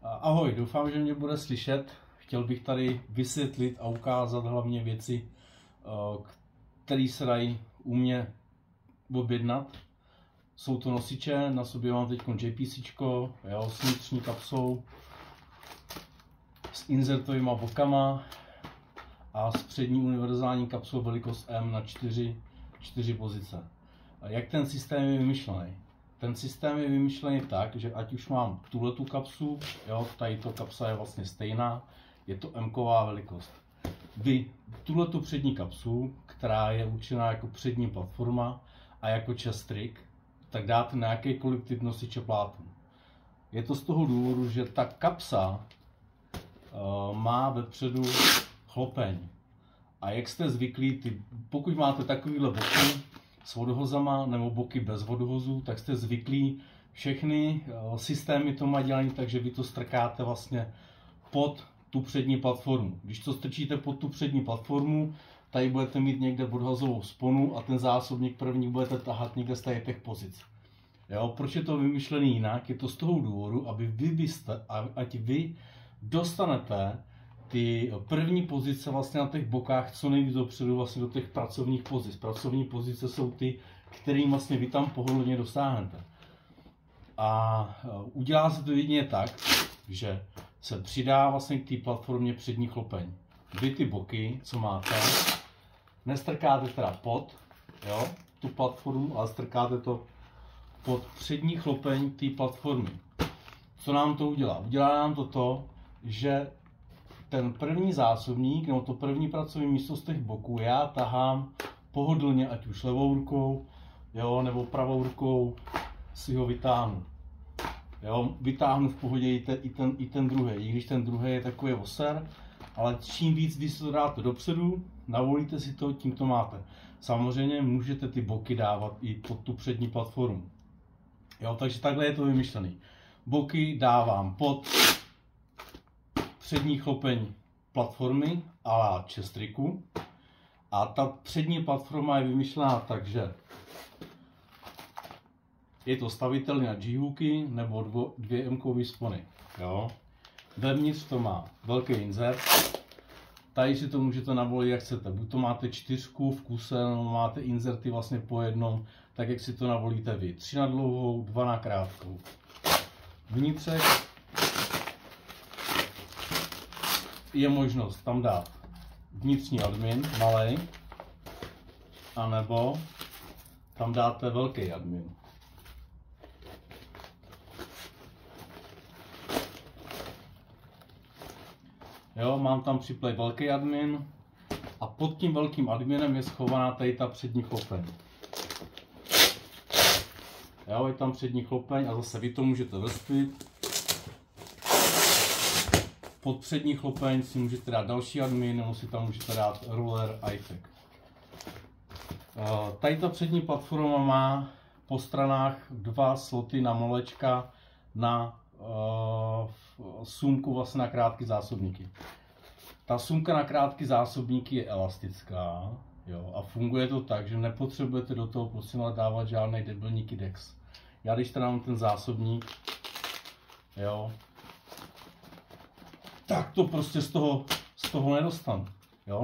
Ahoj, doufám, že mě bude slyšet. Chtěl bych tady vysvětlit a ukázat hlavně věci, které se dají u mě objednat. Jsou to nosiče, na sobě mám teď JPCčko, s vnitřní kapsou, s inzertovými bokama a s přední univerzální kapsou velikost M na 4 pozice. Jak ten systém je vymyšlený? Ten systém je vymyšlený tak, že ať už mám tuhletu kapsu, tadyto kapsa je vlastně stejná, je to M-ková velikost. Vy tuhletu přední kapsu, která je určená jako přední platforma a jako chest rig, tak dáte na jakýkoliv typ nosiče plátů. Je to z toho důvodu, že ta kapsa má vepředu chlopeň. A jak jste zvyklí, pokud máte takovýhle boky s vodohozama nebo boky bez vodohozů, tak jste zvyklí, všechny systémy to mají dělané, takže vy to strkáte vlastně pod tu přední platformu. Když to strčíte pod tu přední platformu, tady budete mít někde podhazovou sponu a ten zásobník první budete tahat někde z těch pozic. Proč je to vymyšlený jinak? Je to z toho důvodu, ať vy dostanete ty první pozice vlastně na těch bokách co nejvíc dopředu vlastně do těch pracovních pozic. Pracovní pozice jsou ty, kterým vlastně vy tam pohodlně dosáhnete. A udělá se to jedině tak, že se přidá vlastně k té platformě přední chlopeň. Vy ty boky, co máte, nestrkáte teda pod tu platformu, ale strkáte to pod přední chlopeň té platformy. Co nám to udělá? Udělá nám to, že ten první zásobník, nebo to první pracovní místo z těch boků, já tahám pohodlně, ať už levou rukou, nebo pravou rukou si ho vytáhnu. Vytáhnu v pohodě i ten druhý, i když ten druhý je takový oser, ale čím víc, když to dáte dopředu, navolíte si to, tím to máte. Samozřejmě můžete ty boky dávat i pod tu přední platformu. Takže takhle je to vymyšlený. Boky dávám pod přední chlopeň platformy a la chest rigu. A ta přední platforma je vymyšlená tak, že je to stavitelný na G-hooky nebo dvě M-kové spony. Vevnitř to má velký insert. Tady si to můžete navolit, jak chcete. Buď to máte 4 v kuse, nebo máte inserty vlastně po jednom, tak jak si to navolíte vy. 3 na dlouhou, 2 na krátkou. Vnitřek je možnost tam dát vnitřní admin, malej, anebo tam dáte velký admin. Mám tam připlej velký admin a pod tím velkým adminem je schovaná tady ta přední chlopeň. Je tam přední chlopeň a zase vy to můžete vrstvit. Pod přední chlopeň si můžete dát další admin, nebo si tam můžete dát ruler IFAC. Tady ta přední platforma má po stranách 2 sloty na molečka na sumku vlastně na krátké zásobníky. Ta sumka na krátké zásobníky je elastická a funguje to tak, že nepotřebujete do toho prosím dávat žádný debilní kidex. Já když tady mám ten zásobník, tak to prostě z toho nedostanu.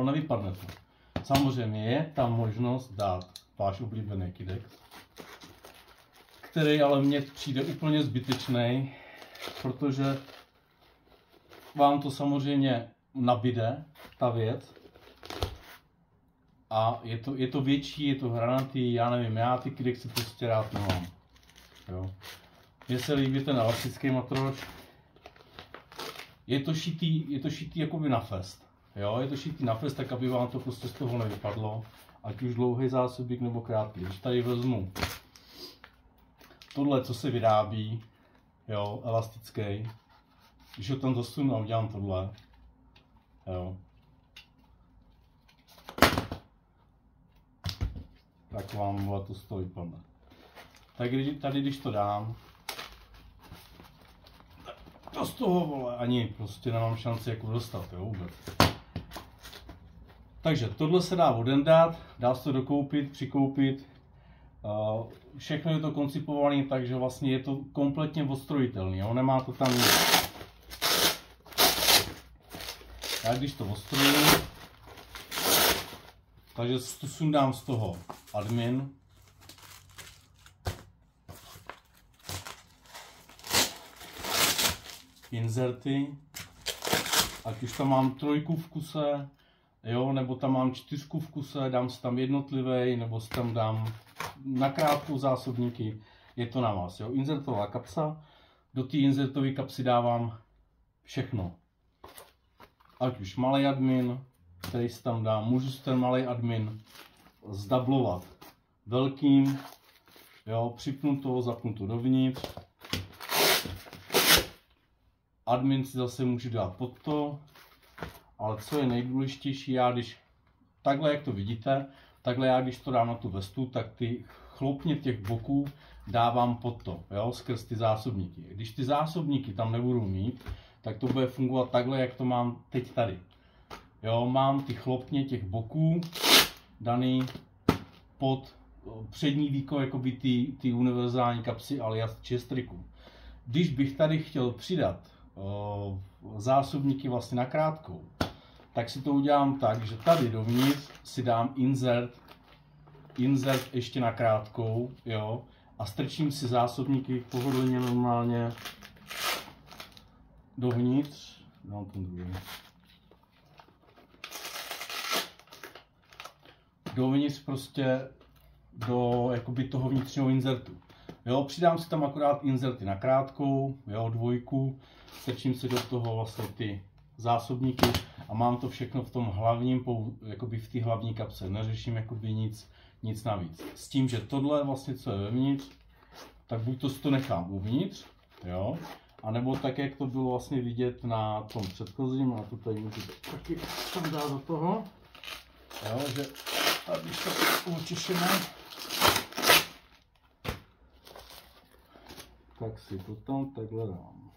Nevypadne to. Samozřejmě je tam možnost dát váš oblíbený kidex, který ale mně přijde úplně zbytečný, protože vám to samozřejmě nabide, ta věc. A je to větší, je to hranatý, já nevím, já ty kidexy prostě rád nemám. Mně se líbí ten elastický matroš. Je to šitý jakoby na fest. Je to šitý na fest, tak aby vám to prostě z toho nevypadlo. Ať už dlouhý zásobník nebo krátký. Když tady vezmu tohle, co se vyrábí, elastický, když ho tam dostanu a udělám tohle, tak vám to z toho vypadne. Tak tady, když to dám, to z toho, ani prostě nemám šanci jako dostat, vůbec. Takže tohle se dá odendat, dá se to dokoupit, přikoupit. Všechno je to koncipované tak, že vlastně je to kompletně odstrojitelné. Nemá to tam nic. Já když to ostruju, takže to sundám z toho admin. Inserty, ať už tam mám 3 v kuse, jo, nebo tam mám 4 v kuse, dám si tam jednotlivý, nebo si tam dám nakrátkou zásobníky, je to na vás, jo. Insertová kapsa, do té insertové kapsy dávám všechno. Ať už malý admin, který si tam dám, můžu si ten malý admin zdablovat velkým, jo, připnu to, zapnu to dovnitř. Admin si zase můžu dát pod to, ale co je nejdůležitější, já když, takhle jak to vidíte, takhle já když to dám na tu vestu, tak ty chlopně těch boků dávám pod to, jo, skrz ty zásobníky. Když ty zásobníky tam nebudu mít, tak to bude fungovat takhle, jak to mám teď tady. Jo, mám ty chlopně těch boků daný pod přední výkon jakoby ty univerzální kapsy alias chestriku. Když bych tady chtěl přidat zásobníky vlastně na krátkou, tak si to udělám tak, že tady dovnitř si dám insert ještě na krátkou, jo, a strčím si zásobníky pohodlně normálně dovnitř, dám ten druhý. Dovnitř prostě do jakoby toho vnitřního insertu. Jo, přidám si tam akorát inserty na krátkou, jo, 2, strčím si do toho vlastně ty zásobníky a mám to všechno v tom hlavním, jakoby v té hlavní kapse, neřeším jakoby nic navíc. S tím, že tohle vlastně, co je vevnitř, tak buď to nechám uvnitř, jo, anebo tak, jak to bylo vlastně vidět na tom předchozím, a to tady můžu taky tam dát do toho, jo, že a když to očišeme, tak si to tam takhle dám.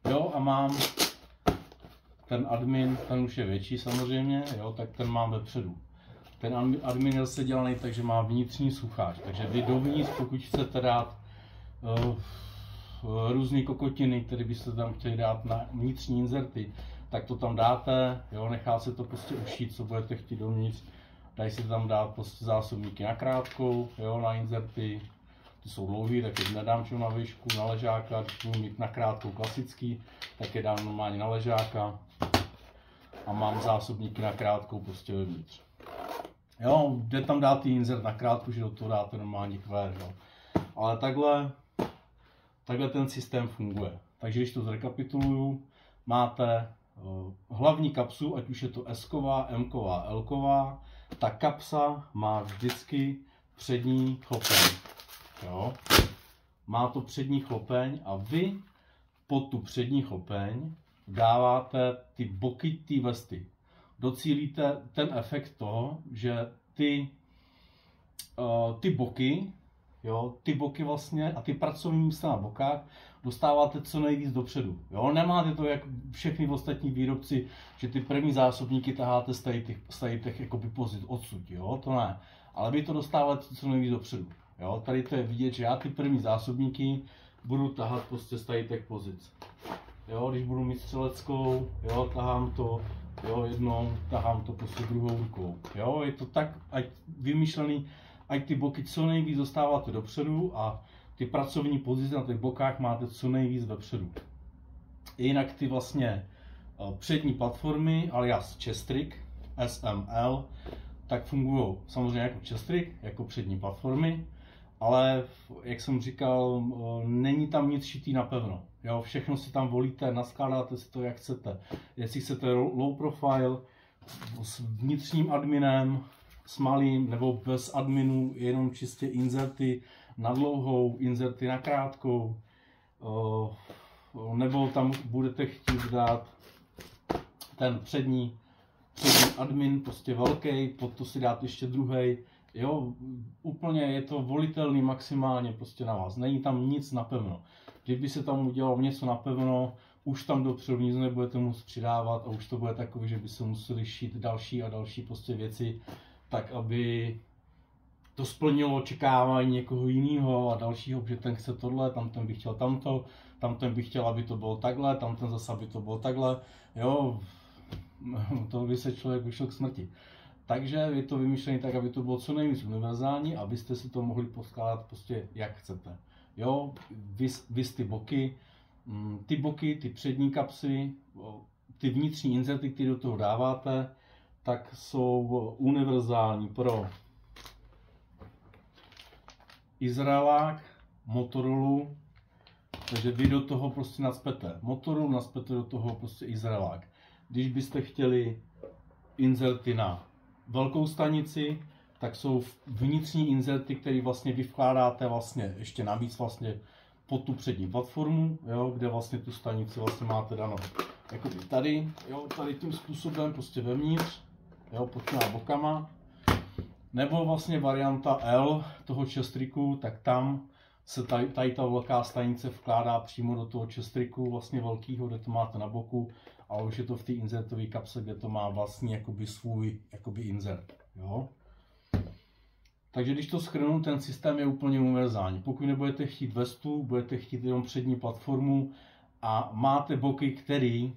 Jo, a mám ten admin, ten už je větší samozřejmě, jo, tak ten mám vepředu. Ten admin je zase dělaný tak, že má vnitřní sucháč, takže vy dovnitř, pokud chcete dát různé kokotiny, které byste tam chtěli dát na vnitřní inserty, tak to tam dáte, jo, nechá se to prostě ušít, co budete chtít dovnitř. Dají se tam dát prostě zásobníky na krátkou, jo, na inserty, ty jsou dlouhý, tak je nedám čemu na výšku, na ležáka, když budu mít na krátkou klasický, tak je dám normálně na ležáka a mám zásobníky na krátkou prostě vevnitř. Jo, jde tam dát insert na krátku, že do toho dáte normální QR, jo. Ale takhle ten systém funguje. Takže když to zrekapituluju, máte hlavní kapsu, ať už je to S-ková, M-ková, L-ková, ta kapsa má vždycky přední chlopeň. Jo. Má to přední chlopeň a vy pod tu přední chlopeň dáváte ty boky té vesty. Docílíte ten efekt toho, že ty boky, jo, ty boky vlastně a ty pracovní místa na bokách dostáváte co nejvíc dopředu. Jo? Nemáte to jak všechny ostatní výrobci, že ty první zásobníky taháte z těch jakoby pozic odsud, jo? To ne. Ale vy to dostáváte co nejvíc dopředu. Jo? Tady to je vidět, že já ty první zásobníky budu tahat prostě z těch pozic. Jo? Když budu mít střeleckou, jo, tahám to, jo, jednou, tahám to prostě druhou rukou. Jo? Je to tak ať vymyšlený, ať ty boky co nejvíc dostáváte dopředu a ty pracovní pozice na těch bokách máte co nejvíc vepředu. Jinak ty vlastně přední platformy, alias chestrik, SML, tak fungují samozřejmě jako chestrik, jako přední platformy, ale jak jsem říkal, není tam nic šitý napevno. Jo, všechno si tam volíte, naskládáte si to jak chcete. Jestli chcete low profile, s vnitřním adminem, s malým nebo bez adminu, jenom čistě inserty na dlouhou, inserty na krátkou, nebo tam budete chtít dát ten přední admin, prostě velký, pod to si dát ještě druhý. Jo, úplně je to volitelný maximálně prostě na vás, není tam nic napevno. Kdyby se tam udělalo něco napevno, už tam dopředu nic nebudete muset přidávat a už to bude takové, že by se museli šít další a další prostě věci, tak aby to splnilo očekávání někoho jiného a dalšího, že ten chce tohle, tamten by chtěl tamto, tamten by chtěl, aby to bylo takhle, tamten zase, aby to bylo takhle, jo, to by se člověk vyšel k smrti. Takže je to vymyšlené tak, aby to bylo co nejvíc univerzální, abyste si to mohli poskládat prostě jak chcete. Jo, vys ty boky, ty přední kapsy, ty vnitřní inzerty, které do toho dáváte, tak jsou univerzální pro Izraelák, Motorola, takže vy do toho prostě nacpete Motorola, nacpete do toho prostě Izraelák. Když byste chtěli inzerty na velkou stanici, tak jsou vnitřní inzerty, které vlastně vy vkládáte vlastně ještě navíc vlastně pod tu přední platformu, jo, kde vlastně tu stanici vlastně máte danou. Jako tady, jo, tady tím způsobem prostě vevnitř, jo, pod těma bokama. Nebo vlastně varianta L toho čestriku, tak tam se tady ta velká stanice vkládá přímo do toho čestriku vlastně velkého, kde to máte na boku, ale už je to v té inzertové kapse, kde to má vlastně jakoby svůj jakoby insert. Jo? Takže když to shrnu, ten systém je úplně univerzální. Pokud nebudete chtít vestu, budete chtít jenom přední platformu a máte boky, které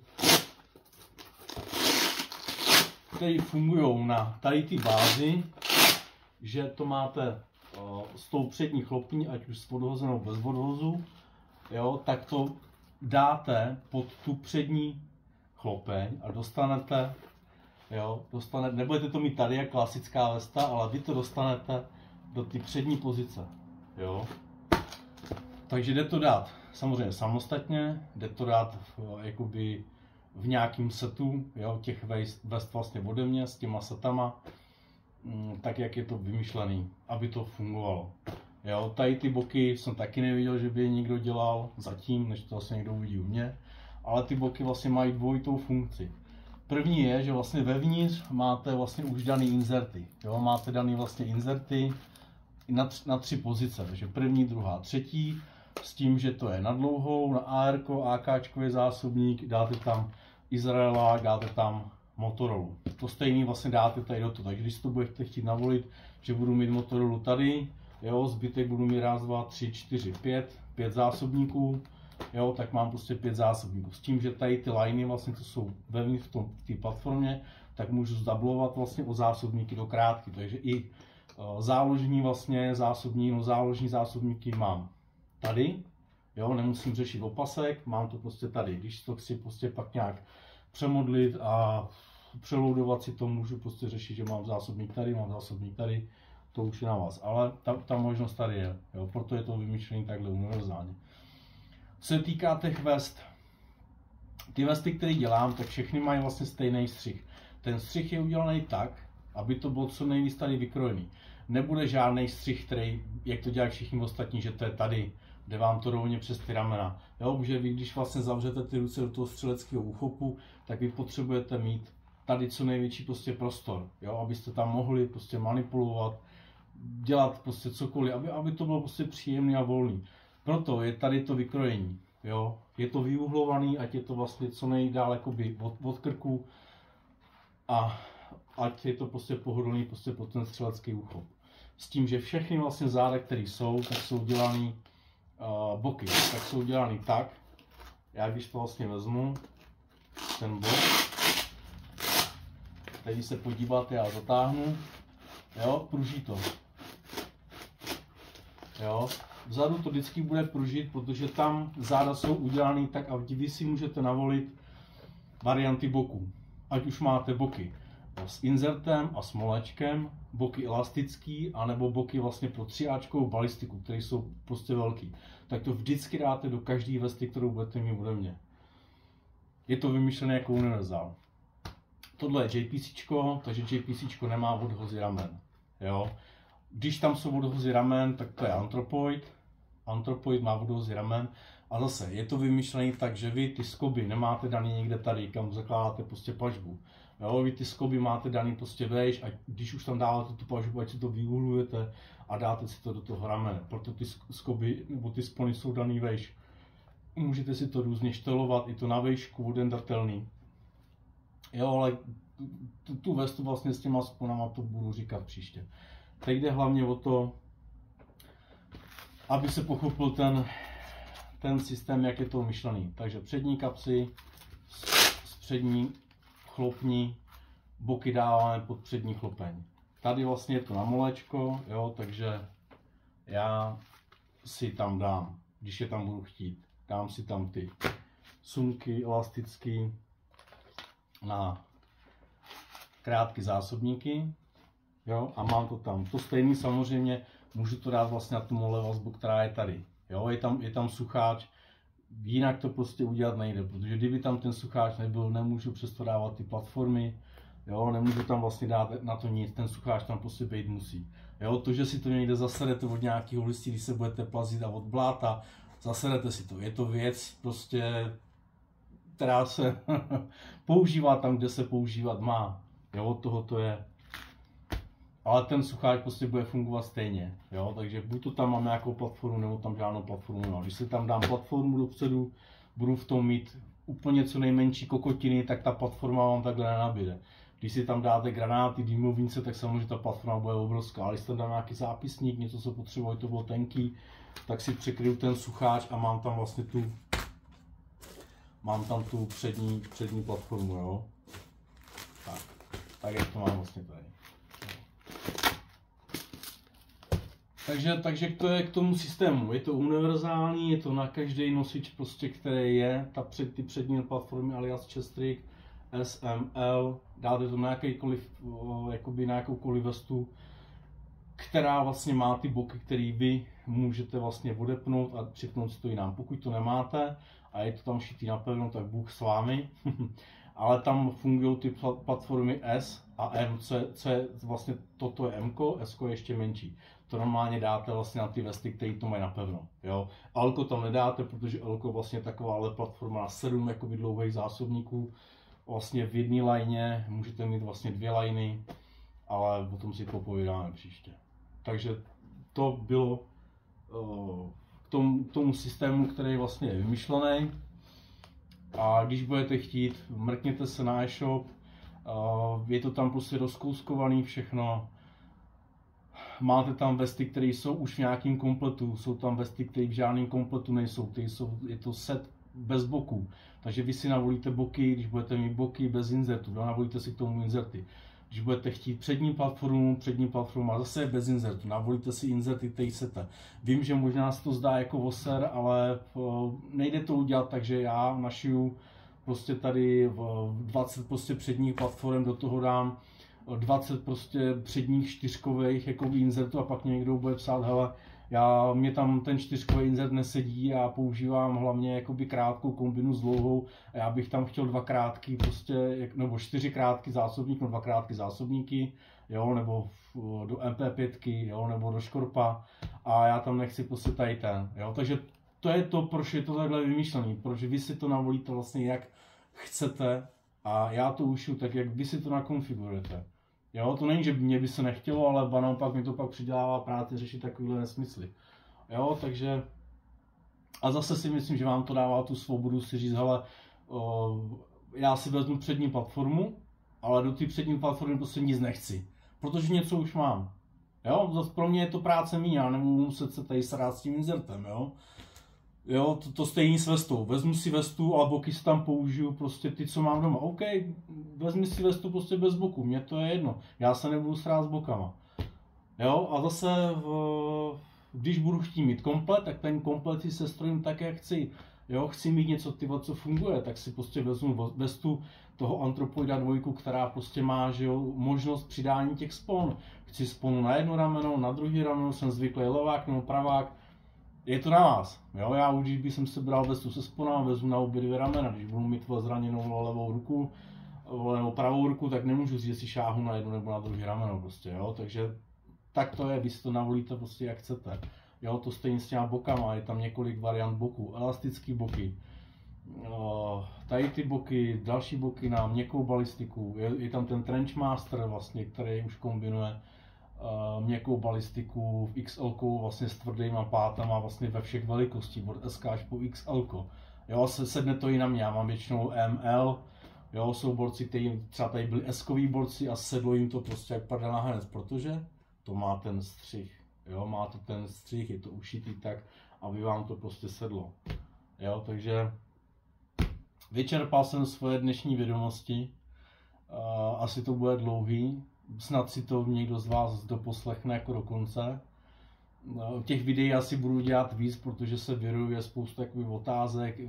fungují na tady ty bázi, že to máte s tou přední chlopní, ať už s podhozenou bez podhozu, jo, tak to dáte pod tu přední chlopeň a dostanete, nebudete to mít tady jak klasická vesta, ale vy to dostanete do ty přední pozice. Jo. Takže jde to dát samozřejmě samostatně, jde to dát jakoby v nějakým setu, jo, těch vest vlastně ode mě s těma setama, tak jak je to vymyšlený, aby to fungovalo. Jo, tady ty boky jsem taky neviděl, že by je někdo dělal zatím, než to asi někdo uvidí u mě, ale ty boky vlastně mají dvojitou funkci. První je, že vlastně vevnitř máte vlastně už daný inzerty. Jo, máte daný vlastně inzerty na 3 pozice, takže první, druhá, třetí, s tím, že to je na dlouhou, na AR, AKčkový zásobník, dáte tam Izraela, dáte tam Motorola. To stejný vlastně dáte tady do toho, takže když to budete chtít navolit, že budu mít Motorola tady, jo, zbytek budu mít 1, 2, 3, 4, 5 zásobníků, jo, tak mám prostě 5 zásobníků. S tím, že tady ty liney vlastně, co jsou vevnitř v té platformě, tak můžu zdublovat vlastně o zásobníky do krátky, takže i záložní vlastně záložní zásobníky mám tady, jo, nemusím řešit opasek, mám to prostě tady, když to chci prostě pak nějak přemodlit a přeloudovat si to, můžu prostě řešit, že mám zásobník tady, to už je na vás, ale ta možnost tady je, jo, proto je to vymyšlené takhle univerzálně. Co se týká těch vest, ty vesty, které dělám, tak všechny mají vlastně stejný střih. Ten střih je udělaný tak, aby to bylo co nejvíc tady vykrojený. Nebude žádný střih, který, jak to dělají všichni ostatní, že to je tady, jde vám to rovně přes ty ramena. Jo, že vy, když vlastně zavřete ty ruce do toho střeleckého úchopu, tak vy potřebujete mít tady co největší prostě prostor, jo, abyste tam mohli prostě manipulovat, dělat prostě cokoliv, aby to bylo prostě příjemný a volný. Proto je tady to vykrojení, jo, je to vyuhlovaný, ať je to vlastně co nejdál jakoby od krku a ať je to prostě pohodlný prostě pod ten střelecký úchop. S tím, že všechny vlastně záda, které jsou, tak jsou dělaný boky, tak jsou dělaný tak, já když to vlastně vezmu, ten bok, tady se podíváte, já zatáhnu, jo, pruží to, jo, vzadu to vždycky bude pružit, protože tam záda jsou udělaný tak a vy si můžete navolit varianty boků, ať už máte boky s inzertem a smolečkem, boky elastický, anebo boky vlastně pro 3áčkovou balistiku, které jsou prostě velký. Tak to vždycky dáte do každé vesty, kterou budete mít ode mě. Je to vymyšlené jako univerzál. Tohle je JPC, takže JPC nemá odhozy ramen. Jo? Když tam jsou odhozy ramen, tak to je Anthropoid. Anthropoid má odhozy ramen. A zase je to vymyšlené tak, že vy ty skoby nemáte daný někde tady, kam zakládáte prostě pažbu. Jo, vy ty skoby máte daný prostě vejš a když už tam dáváte tu pažbu, ať si to vyuhlujete a dáte si to do toho ramene. Proto ty skoby nebo ty spony jsou daný vejš. Můžete si to různě štelovat, i to na vejšku, odendatelný. Jo, ale tu vestu vlastně s těma sponama to budu říkat příště. Teď jde hlavně o to, aby se pochopil ten systém, jak je to myšlený. Takže přední kapsy, přední chlopní, boky dáváme pod přední chlopeň. Tady vlastně je to na molečko, jo, takže já si tam dám, když je tam budu chtít, dám si tam ty sumky elastické na krátké zásobníky, jo, a mám to tam. To stejný samozřejmě můžu to dát vlastně na tu mole vazbu, která je tady. Jo, je tam sucháč, jinak to prostě udělat nejde, protože kdyby tam ten sucháč nebyl, nemůžu přesto dávat ty platformy, jo, nemůžu tam vlastně dát na to nic, ten sucháč tam prostě být musí. Jo, to, že si to někde zaserete od nějakého listí, když se budete plazit a od bláta, zaserete si to. Je to věc prostě, která se používá tam, kde se používat má. Jo, od toho to je. Ale ten sucháč prostě bude fungovat stejně, jo, takže buď to tam mám nějakou platformu, nebo tam žádnou platformu nemám. Když si tam dám platformu dopředu, budu v tom mít úplně co nejmenší kokotiny, tak ta platforma vám takhle nenabíde. Když si tam dáte granáty, dýmovnice, tak samozřejmě ta platforma bude obrovská, ale když tam dám nějaký zápisník, něco, co potřebuji, to bylo tenký, tak si překryju ten sucháč a mám tam vlastně tu přední platformu, jo. Tak jak to mám vlastně tady. Takže to je k tomu systému. Je to univerzální, je to na každý nosič, prostě, který je, ty přední platformy alias Chestrick, SML, dáte to na jakoukoliv vestu, která vlastně má ty boky, které vy můžete vlastně odepnout a připnout si to jinam. Pokud to nemáte a je to tam šitý napevno, tak Bůh s vámi. Ale tam fungují ty platformy S a M, co je vlastně toto je M, S je ještě menší. To normálně dáte vlastně na ty vesty, které to mají napevno. Jo. Elko tam nedáte, protože Elko vlastně je taková platforma na 7 jakoby dlouhých zásobníků. Vlastně v jedné lajně můžete mít vlastně 2 lajny, ale o tom si popovídáme příště. Takže to bylo k tomu systému, který vlastně je vymyšlený. A když budete chtít, mrkněte se na e-shop, je to tam prostě rozkouskovaný všechno. Máte tam vesty, které jsou už v nějakém kompletu, jsou tam vesty, které v žádném kompletu nejsou, je to set bez boků. Takže vy si navolíte boky, když budete mít boky bez inzertu, navolíte si k tomu inzerty. Když budete chtít přední platformu a zase bez inzertu, navolíte si inzerty, které chcete. Vím, že možná se to zdá jako voser, ale nejde to udělat, takže já našiju prostě tady 20 prostě předních platform, do toho dám 20 prostě předních čtyřkových jako inzertů a pak někdo bude psát, hele, mě tam ten čtyřkový insert nesedí a používám hlavně jakoby krátkou kombinu s dlouhou a já bych tam chtěl 2 krátký prostě, nebo 4 krátký zásobník, no 2 krátký zásobníky, jo, nebo do MP5, jo, nebo do škorpa a já tam nechci prostě tady ten, jo, takže to je to, proč je to takhle vymýšlený, proč vy si to navolíte vlastně jak chcete a já to ušiju tak, jak vy si to nakonfigurujete. Jo, to není, že mě by se nechtělo, ale naopak mi to pak přidělává práci řešit takovýhle nesmysly. Jo, takže a zase si myslím, že vám to dává tu svobodu si říct, hele, já si vezmu přední platformu, ale do té přední platformy prostě nic nechci, protože něco už mám. Jo, zase pro mě je to práce míň, já nebudu muset se tady srát s tím inzertem, jo. Jo, to stejný s vestou. Vezmu si vestu a boky si tam použiju prostě ty, co mám doma. OK, vezmi si vestu prostě bez boku, mně to je jedno. Já se nebudu srát s bokama. Jo, a zase, když budu chtít mít komplet, tak ten komplet si sestrojím tak, jak chci. Jo, chci mít něco, co funguje, tak si prostě vezmu vestu toho Anthropoida 2, která prostě má, že jo, možnost přidání těch spon. Chci sponu na jedno rameno, na druhé rameno, jsem zvyklý levák nebo pravák. Je to na vás, jo, já už když bych se bral vestu se sponama, vezmu na obě 2 ramena, když budu mít zraněnou levou ruku nebo pravou ruku, tak nemůžu říct, že si šáhnu na jedno nebo na druhé rameno prostě, jo, takže tak to je, vy si to navolíte prostě jak chcete, jo, to stejně s těma bokama, je tam několik variant boků, elastický boky, tady ty boky, další boky na měkkou balistiku, je tam ten Trenchmaster vlastně, který už kombinuje měkkou balistiku v XL vlastně s tvrdýma pátama vlastně ve všech velikostí, od SK až po XL. Jo, sedne to i na mě, já mám většinou ML, jo, jsou borci, kteří třeba tady byli S-koví borci a sedlo jim to prostě jak prdel na hned, protože to má ten střih, jo, má to ten střih, je to ušitý tak, aby vám to prostě sedlo, jo, takže vyčerpal jsem svoje dnešní vědomosti, asi to bude dlouhý, snad si to někdo z vás doposlechne jako do konce. Těch videí asi budu dělat víc, protože se vyruje spoustu takových otázek,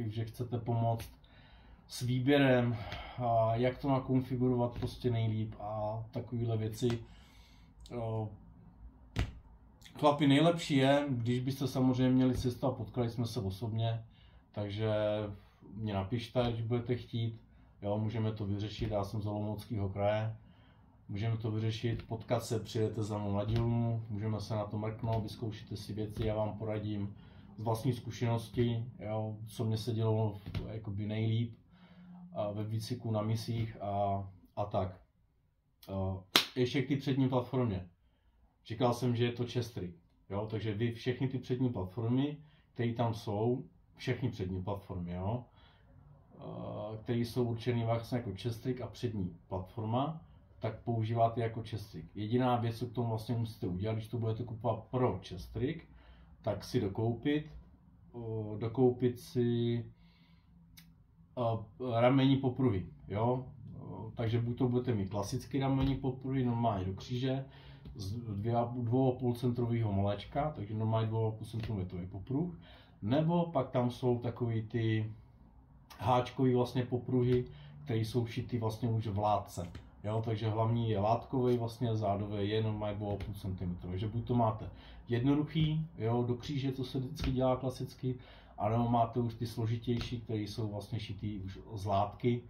že chcete pomoct s výběrem, jak to nakonfigurovat prostě nejlíp a takovéhle věci. Chlapi, nejlepší je, když byste samozřejmě měli cestu a potkali jsme se osobně, takže mě napište, když budete chtít, jo, můžeme to vyřešit, já jsem z Olomouckého kraje, můžeme to vyřešit, potkat se, přijedete za mnou na dílnu, můžeme se na to mrknout, vyzkoušíte si věci, já vám poradím z vlastní zkušenosti, jo, co mě se dělo jakoby nejlíp ve výcviku na misích a tak. Ještě k té přední platformě. Říkal jsem, že je to Chestrig, jo, takže vy všechny ty přední platformy, které tam jsou, všechny přední platformy, jo, které jsou určené vlastně jako Chestrig a přední platforma, tak používáte jako Chestrig. Jediná věc, co k tomu vlastně musíte udělat, když to budete kupovat pro Chestrig, tak si dokoupit si ramení popruhy, jo. Takže buď to budete mít klasický ramení popruhy, normálně do kříže, z 2,5 centrového molečka, takže normálně 2,5 cm popruh, nebo pak tam jsou takový ty háčkový vlastně popruhy, které jsou šity vlastně už v látce. Jo, takže hlavní je látkový, vlastně zádové je jenom 2,5 cm. Takže buď to máte jednoduchý, jo, do kříže, co se vždycky dělá klasicky, anebo máte už ty složitější, které jsou vlastně šitý už z látky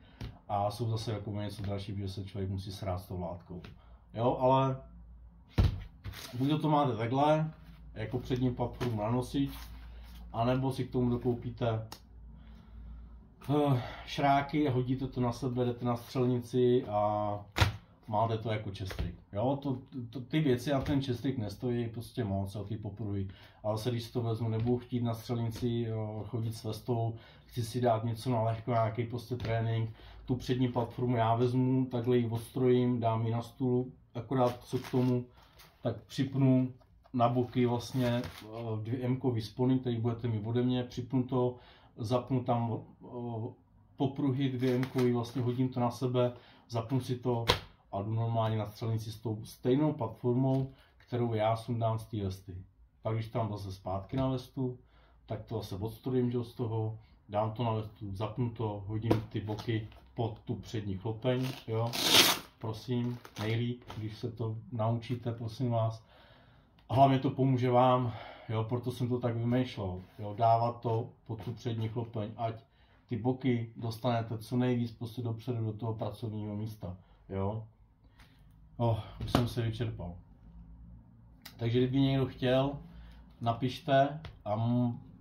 a jsou zase jako něco další, protože se člověk musí srát s tou látkou. Jo, ale buď to máte takhle, jako přední platformu na nosič, anebo si k tomu dokoupíte šráky, hodíte to na sebe, jdete na střelnici a máte to jako Chestrig. Jo, ty věci a ten Chestrig nestojí prostě moc, ty popruhy. Ale se když si to vezmu, nebudu chtít na střelnici chodit s vestou, chci si dát něco na lehko, nějaký prostě trénink, tu přední platformu já vezmu, takhle ji odstrojím, dám ji na stůl, akorát co k tomu, tak připnu na boky vlastně 2 M-kový spony, které budete mít ode mě, připnu to, zapnu tam popruhy 2 M-kový, vlastně hodím to na sebe, zapnu si to a jdu normálně na střelnici s tou stejnou platformou, kterou já sundám z té vesty. Pak když tam zase zpátky na vestu, tak to zase odstrojím, že z toho, dám to na vestu, zapnu to, hodím ty boky pod tu přední chlopeň, jo, prosím, nejlíp, když se to naučíte, prosím vás. A hlavně to pomůže vám, jo, proto jsem to tak vymýšlel, jo, dávat to pod tu přední chlopeň, ať ty boky dostanete co nejvíc prostě dopředu do toho pracovního místa, jo. Už jsem se vyčerpal. Takže kdyby někdo chtěl, napište a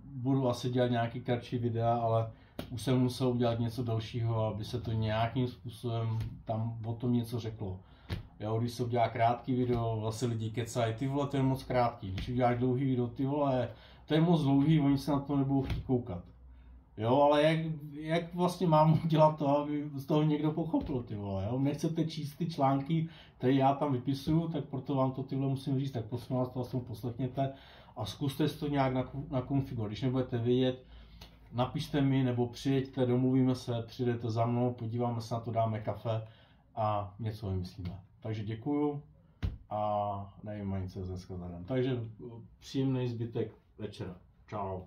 budu asi dělat nějaký kratší videa, ale už jsem musel udělat něco dalšího, aby se to nějakým způsobem tam o tom něco řeklo. Jo, když se udělá krátký video, vlastně lidi kecají, ty vole, to je moc krátký. Když uděláš dlouhý video, ty vole, to je moc dlouhý, oni se na to nebudou chtít koukat. Jo, ale jak vlastně mám udělat to, aby z toho někdo pochopil, ty vole, jo? Nechcete číst ty články, které já tam vypisuju, tak proto vám to tyhle musím říct, tak prosím vás to aspoň poslechněte a zkuste si to nějak nakonfigurovat. Když nebudete vědět, napište mi nebo přijeďte, domluvíme se, přijdete za mnou, podíváme se na to, dáme kafe a něco vymyslíme. Takže děkuju a nevím ani co dneska za den. Takže příjemný zbytek večera. Čau.